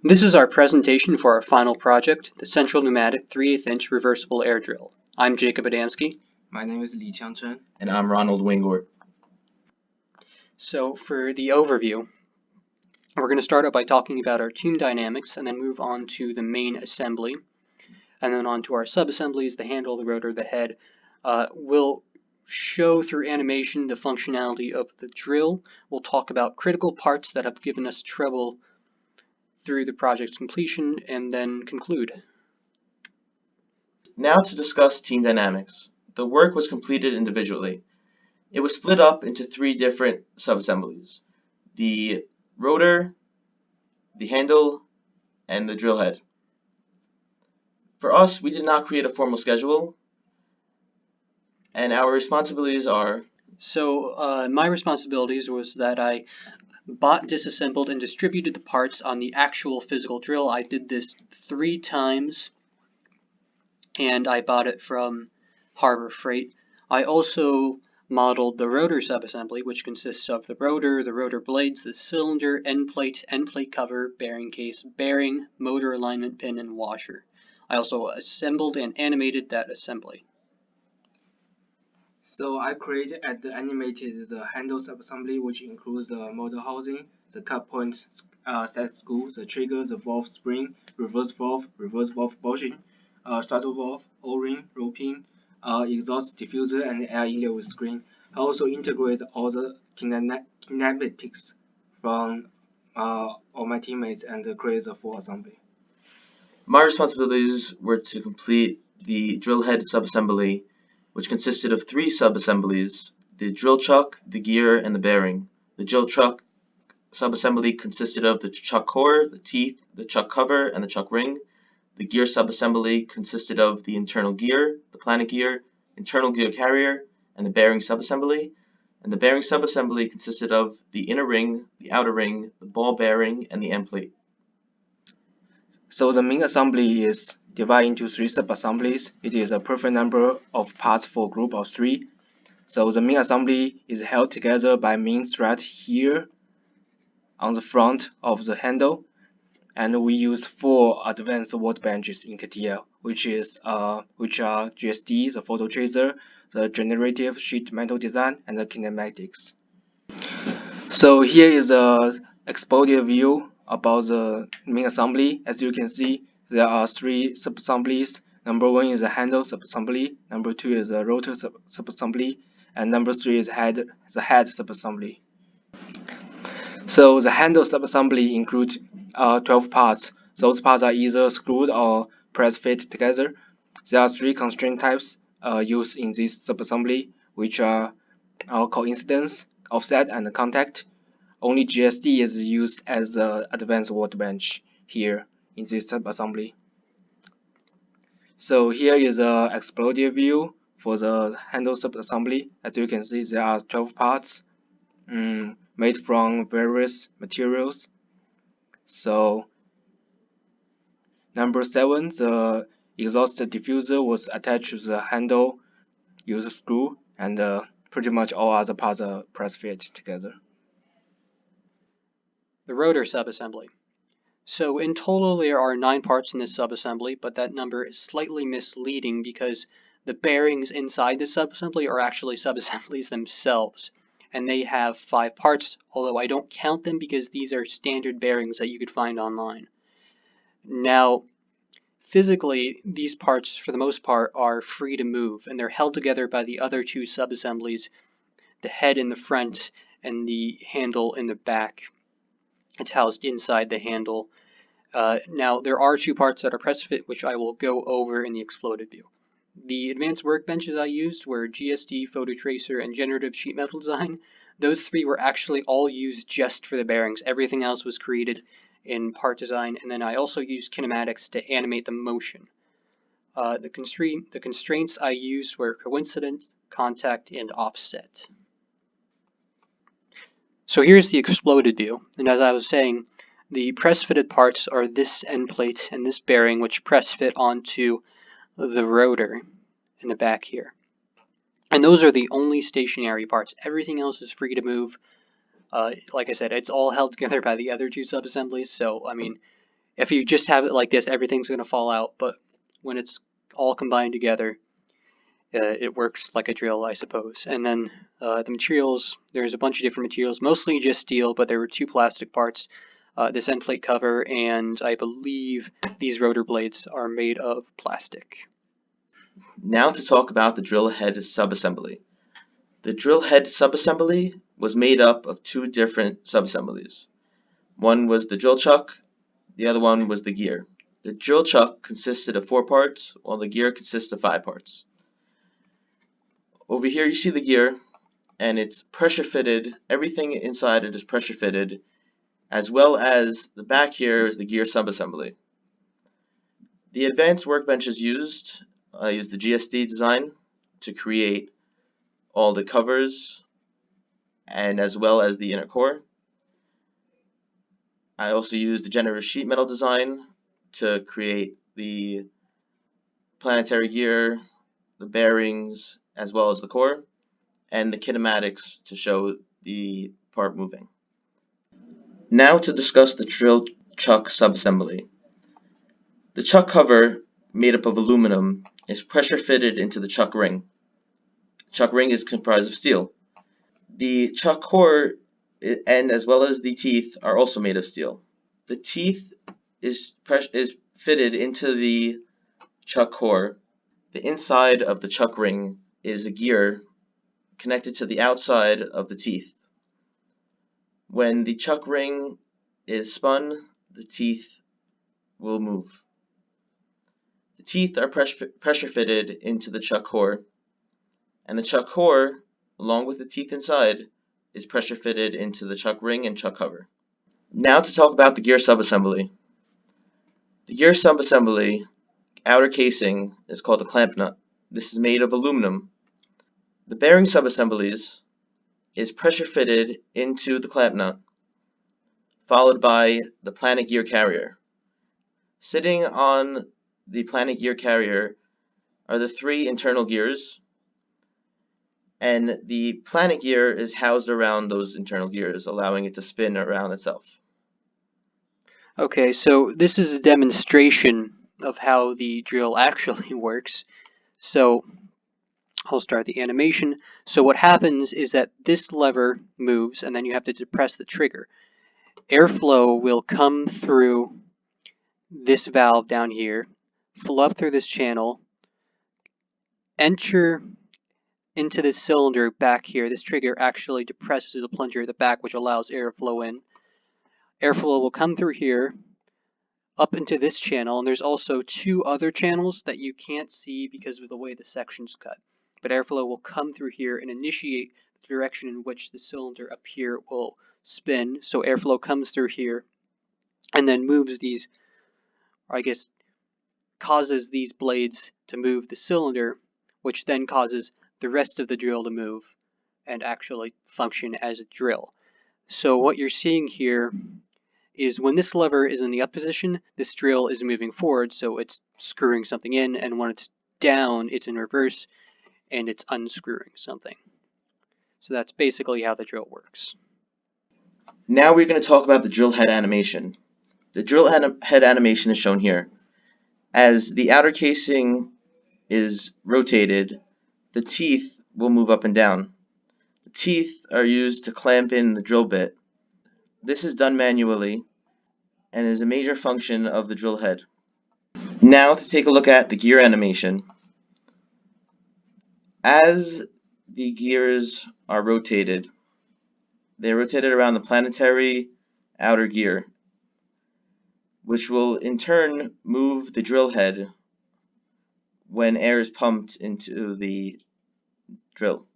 This is our presentation for our final project, the Central Pneumatic 3/8" Reversible Air Drill. I'm Jacob Adamski. My name is Liqiang Chen. And I'm Ronald Waingort. So for the overview, we're going to start out by talking about our team dynamics and then move on to the main assembly, and then on to our sub-assemblies, the handle, the rotor, the head. We'll show through animation the functionality of the drill. We'll talk about critical parts that have given us trouble through the project's completion, and then conclude. Now to discuss team dynamics. The work was completed individually. It was split up into 3 different sub-assemblies: the rotor, the handle, and the drill head. For us, we did not create a formal schedule, and our responsibilities are... So my responsibilities was that I bought, disassembled, and distributed the parts on the actual physical drill. I did this 3 times, and I bought it from Harbor Freight. I also modeled the rotor subassembly, which consists of the rotor blades, the cylinder, end plate cover, bearing case, bearing, motor alignment pin, and washer. I also assembled and animated that assembly. So I created and animated the handle subassembly, which includes the motor housing, the cut point set screw, the trigger, the valve spring, reverse valve bushing, throttle valve, O-ring, roping, exhaust diffuser, and air inlet with screen. I also integrate all the kinematics from all my teammates and create the full assembly. My responsibilities were to complete the drill head subassembly, which consisted of 3 sub-assemblies: the drill chuck, the gear, and the bearing. The drill chuck subassembly consisted of the chuck core, the teeth, the chuck cover, and the chuck ring. The gear subassembly consisted of the internal gear, the planet gear, internal gear carrier, and the bearing subassembly. And the bearing subassembly consisted of the inner ring, the outer ring, the ball bearing, and the end plate. So the main assembly is divided into 3 sub-assemblies. It is a perfect number of parts for a group of 3. So the main assembly is held together by main thread here on the front of the handle, and we use 4 advanced workbenches in KTL, which are GSD, the photo tracer, the generative sheet metal design, and the kinematics. So here is the exploded view about the main assembly. As you can see, there are 3 sub-assemblies. Number 1 is the handle sub-assembly, number 2 is the rotor sub-assembly, and number 3 is the head sub-assembly. So the handle sub-assembly includes 12 parts. Those parts are either screwed or press-fit together. There are 3 constraint types used in this sub-assembly, which are coincidence, offset, and contact. Only GSD is used as the advanced workbench here in this sub-assembly. So here is the exploded view for the handle sub-assembly. As you can see, there are 12 parts made from various materials. So number 7, the exhaust diffuser was attached to the handle using a screw, and pretty much all other parts are press-fit together. The rotor subassembly. So in total there are 9 parts in this subassembly, but that number is slightly misleading because the bearings inside the subassembly are actually subassemblies themselves, and they have 5 parts, although I don't count them because these are standard bearings that you could find online. Now, physically, these parts for the most part are free to move, and they're held together by the other 2 subassemblies, the head in the front and the handle in the back. It's housed inside the handle. Now, there are 2 parts that are press-fit, which I will go over in the exploded view. The advanced workbenches I used were GSD, photo tracer, and generative sheet metal design. Those 3 were actually all used just for the bearings. Everything else was created in part design, and then I also used kinematics to animate the motion. The constraints I used were coincident, contact, and offset. So here's the exploded view, and as I was saying, the press-fitted parts are this end plate and this bearing, which press-fit onto the rotor in the back here. And those are the only stationary parts. Everything else is free to move. Like I said, it's all held together by the other 2 sub-assemblies, so I mean, If you just have it like this, everything's going to fall out, but when it's all combined together, it works like a drill, I suppose. And then the materials, there's a bunch of different materials, mostly just steel, but there were 2 plastic parts, this end plate cover, and I believe these rotor blades are made of plastic. Now to talk about the drill head subassembly. The drill head subassembly was made up of 2 different subassemblies. One was the drill chuck, the other one was the gear. The drill chuck consisted of 4 parts, while the gear consists of 5 parts. Over here you see the gear, and it's pressure fitted. Everything inside it is pressure fitted, as well as the back here is the gear subassembly. The advanced workbenches used, I used the GSD design to create all the covers and as well as the inner core. I also used the generative sheet metal design to create the planetary gear, the bearings, as well as the core, and the kinematics to show the part moving. Now to discuss the drill chuck subassembly. The chuck cover, made up of aluminum, is pressure fitted into the chuck ring. The chuck ring is comprised of steel. The chuck core and as well as the teeth are also made of steel. The teeth is fitted into the chuck core. The inside of the chuck ring is a gear connected to the outside of the teeth. When the chuck ring is spun, the teeth will move. The teeth are pressure fitted into the chuck core, and the chuck core, along with the teeth inside, is pressure fitted into the chuck ring and chuck cover. Now to talk about the gear subassembly. The gear subassembly outer casing is called the clamp nut. This is made of aluminum. The bearing subassemblies is pressure fitted into the clamp nut, followed by the planet gear carrier. Sitting on the planet gear carrier are the 3 internal gears, and the planet gear is housed around those internal gears, allowing it to spin around itself. Okay, so this is a demonstration of how the drill actually works. So I'll start the animation. So what happens is that this lever moves, and then you have to depress the trigger. Airflow will come through this valve down here, flow up through this channel, enter into this cylinder back here. This trigger actually depresses the plunger at the back, which allows airflow in. Airflow will come through here, up into this channel, and there's also 2 other channels that you can't see because of the way the section's cut. But airflow will come through here and initiate the direction in which the cylinder up here will spin. So airflow comes through here and then moves these, or I guess causes these blades to move the cylinder, which then causes the rest of the drill to move and actually function as a drill. So what you're seeing here is when this lever is in the up position, this drill is moving forward, so it's screwing something in, and when it's down, it's in reverse, and it's unscrewing something. So that's basically how the drill works. Now we're going to talk about the drill head animation. The drill head animation is shown here. As the outer casing is rotated, the teeth will move up and down. The teeth are used to clamp in the drill bit. This is done manually and is a major function of the drill head. Now to take a look at the gear animation. As the gears are rotated, they're rotated around the planetary outer gear, which will in turn move the drill head when air is pumped into the drill.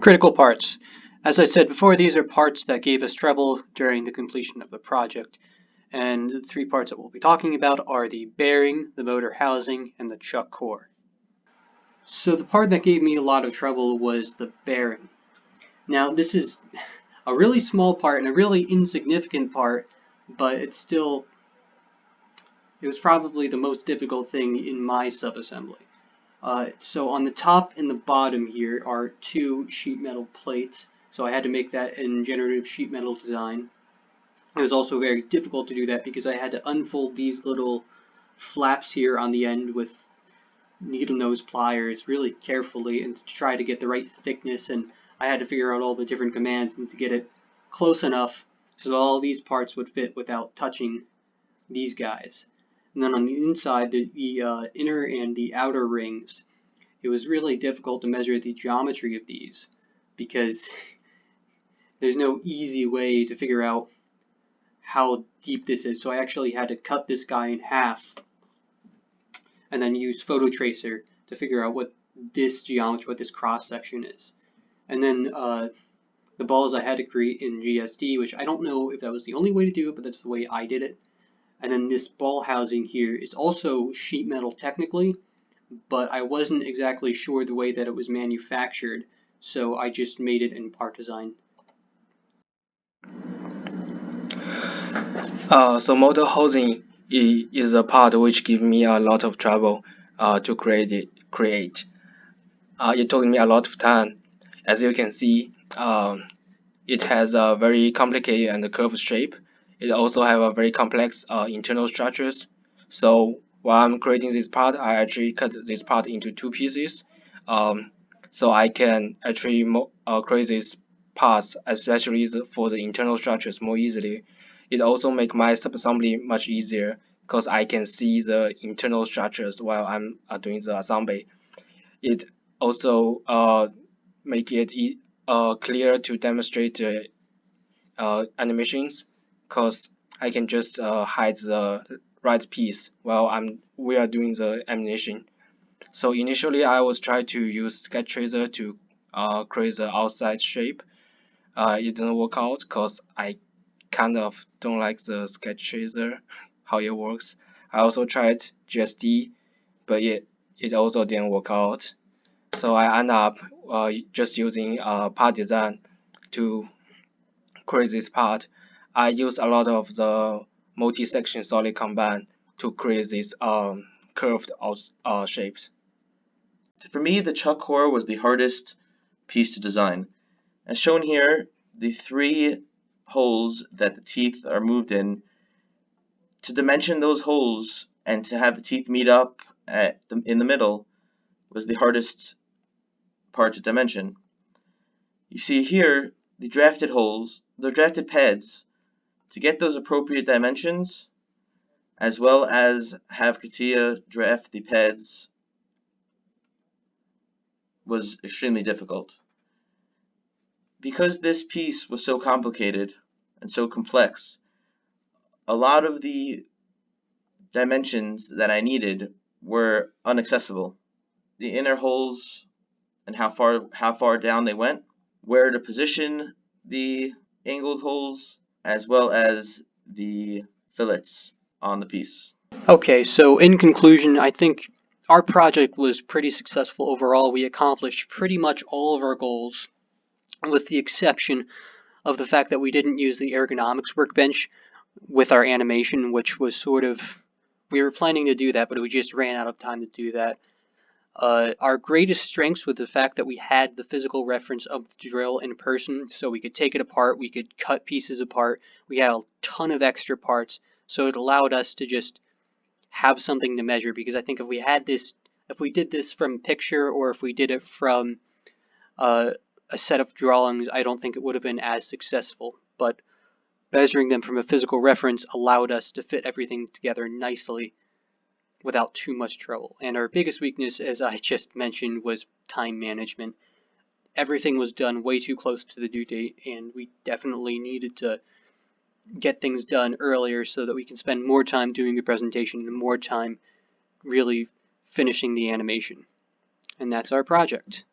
Critical parts. As I said before, these are parts that gave us trouble during the completion of the project. And the 3 parts that we'll be talking about are the bearing, the motor housing, and the chuck core. So the part that gave me a lot of trouble was the bearing. Now this is a really small part and a really insignificant part, but it was probably the most difficult thing in my subassembly. So on the top and the bottom here are 2 sheet metal plates, so I had to make that in generative sheet metal design. It was also very difficult to do that because I had to unfold these little flaps here on the end with needle nose pliers really carefully and to try to get the right thickness, and I had to figure out all the different commands and to get it close enough so that all these parts would fit without touching these guys. And then on the inside, the inner and the outer rings, it was really difficult to measure the geometry of these because there's no easy way to figure out how deep this is. So I actually had to cut this guy in half and then use photo tracer to figure out what this geometry, what this cross section is. And then the balls I had to create in GSD, which I don't know if that was the only way to do it, but that's the way I did it. And then this ball housing here is also sheet metal technically, but I wasn't exactly sure the way that it was manufactured, so I just made it in part design. So motor housing is a part which gives me a lot of trouble to create. It took me a lot of time. As you can see, it has a very complicated and curved shape. It also has a very complex internal structures. So while I'm creating this part, I actually cut this part into 2 pieces. So I can actually create these parts, especially for the internal structures, more easily. It also makes my subassembly much easier because I can see the internal structures while I'm doing the assembly. It also make it clear to demonstrate the animations because I can just hide the right piece while we are doing the animation. So initially I was trying to use sketch tracer to create the outside shape. It didn't work out because I kind of don't like the sketch tracer, how it works. I also tried GSD, but it also didn't work out. So I end up just using part design to create this part. I use a lot of the multi-section solid combine to create these curved shapes. For me, the chuck core was the hardest piece to design. As shown here, the 3 holes that the teeth are moved in, to dimension those holes and to have the teeth meet up in the middle was the hardest part to dimension. You see here the drafted holes, the drafted pads, to get those appropriate dimensions, as well as have CATIA draft the pads, was extremely difficult. Because this piece was so complicated and so complex, a lot of the dimensions that I needed were inaccessible. The inner holes and how far down they went, where to position the angled holes, as well as the fillets on the piece. Okay, so in conclusion, I think our project was pretty successful overall. We accomplished pretty much all of our goals, with the exception of the fact that we didn't use the ergonomics workbench with our animation, which was sort of, we were planning to do that, but we just ran out of time to do that. Our greatest strengths was the fact that we had the physical reference of the drill in person, so we could take it apart, we could cut pieces apart, we had a ton of extra parts, so it allowed us to just have something to measure, because I think if we did this from picture or if we did it from a set of drawings, I don't think it would have been as successful, but measuring them from a physical reference allowed us to fit everything together nicely without too much trouble. And our biggest weakness, as I just mentioned, was time management. Everything was done way too close to the due date, and we definitely needed to get things done earlier so that we can spend more time doing the presentation and more time really finishing the animation. And that's our project.